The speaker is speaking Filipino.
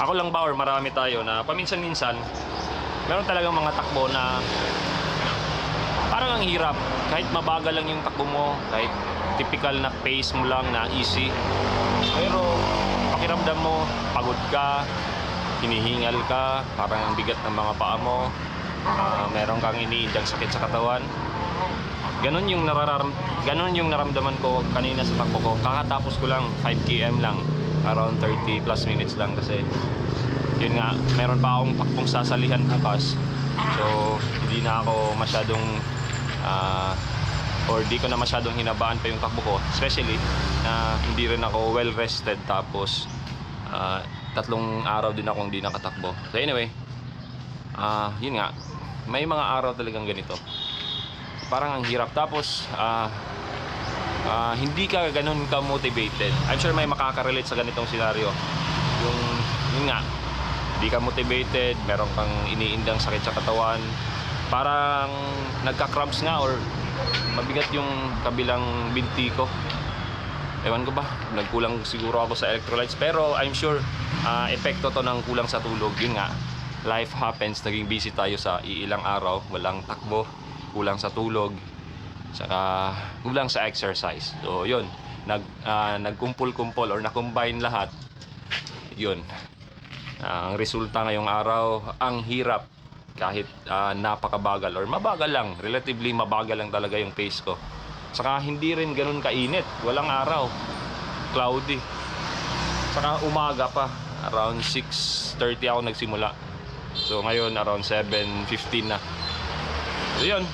ako lang ba or marami tayo na paminsan-minsan meron talagang mga takbo na parang ang hirap. Kahit mabagal lang yung takbo mo, kahit typical na pace mo lang na easy, pero pakiramdam mo pagod ka, hinihingal ka, parang ang bigat ng mga paa mo, meron kang iniindang sakit sa katawan. Ganon yung naramdaman ko kanina sa takbo ko. Kakatapos ko lang 5 km lang, around 30 plus minutes lang, kasi yun nga, meron pa akong takbong sasalihan bukas. So hindi na ako masyadong or di ko na masyadong hinabaan pa yung takbo ko, especially na hindi rin ako well rested. Tapos 3 araw din akong hindi nakatakbo. So anyway, yun nga, may mga araw talagang ganito, parang ang hirap. Tapos hindi ka ganun ka motivated. I'm sure may makakarelate sa ganitong scenario. Yun nga, hindi ka motivated, meron kang iniindang sakit sa katawan, parang nagka-cramps nga, or mabigat yung kabilang binti ko. Ewan ko ba, nagkulang siguro ako sa electrolytes, pero I'm sure epekto to ng kulang sa tulog. Yun nga, life happens, naging busy tayo sa iilang araw, walang takbo, kulang sa tulog, saka kulang sa exercise. So yun, nagkumpul-kumpol or na-combine lahat. Yun, ang resulta ngayong araw, ang hirap. Kahit napakabagal or mabagal lang, relatively mabagal lang talaga yung pace ko. Saka hindi rin ganun kainit, walang araw, cloudy. Saka umaga pa, around 6:30 ako nagsimula. So ngayon around 7:15 na. So yun.